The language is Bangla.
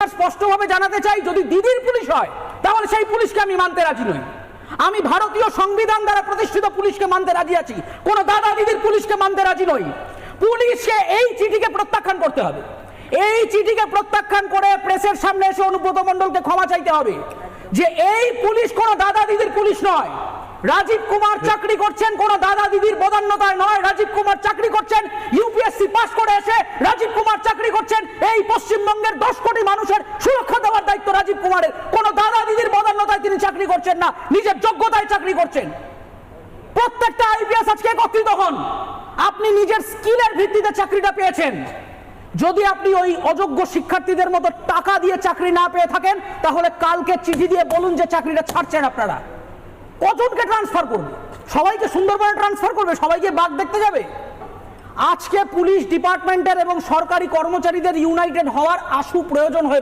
স্পষ্টভাবে জানাতে চাই, যদি দিদির পুলিশ হয় তাহলে সেই পুলিশকে আমি মানতে রাজি নই। আমি ভারতীয় সংবিধান দ্বারা প্রতিষ্ঠিত পুলিশকে মানতে রাজি আছি, কোন দাদা দিদির পুলিশকে মানতে রাজি নই। পুলিশকে এই চিঠিকে প্রত্যাখ্যান করতে হবে। এই চিঠিকে প্রত্যাখ্যান করে প্রেসের সামনে এসে অনুব্রত মণ্ডলকে ক্ষমা চাইতে হবে যে এই পুলিশ কোন দাদা দিদির পুলিশ নয়। রাজীব কুমার চাকরি করছেন কোন দাদা দিদির বদান্যতায় নয়। রাজীব কুমার চাকরি করছেন ইউপিএসসি পাস করে এসে। রাজীব কুমার চাকরি করছেন এই পশ্চিমবঙ্গের 10 কোটি মানুষের সুরক্ষা দেওয়ার দায়িত্ব রাজীব কুমারের। কোন দাদা দিদির বদান্যতায় তিনি চাকরি করছেন না, নিজের যোগ্যতায় চাকরি করছেন। প্রত্যেকটা আইপিএস আজকে একত্রিত হন। আপনি নিজের স্কিলের ভিত্তিতে চাকরিটা পেয়েছেন। যদি আপনি ওই অযোগ্য শিক্ষার্থীদের মতো টাকা দিয়ে চাকরি না পেয়ে থাকেন, তাহলে কালকে চিঠি দিয়ে বলুন যে চাকরিটা ছাড়ছেন আপনারা। কজনকে ট্রান্সফার করবে? সবাইকে সুন্দরবনে ট্রান্সফার করবে? সবাইকে বাঘ দেখতে যাবে? আজকে পুলিশ ডিপার্টমেন্টের এবং সরকারি কর্মচারীদের ইউনাইটেড হওয়ার আশু প্রয়োজন হয়ে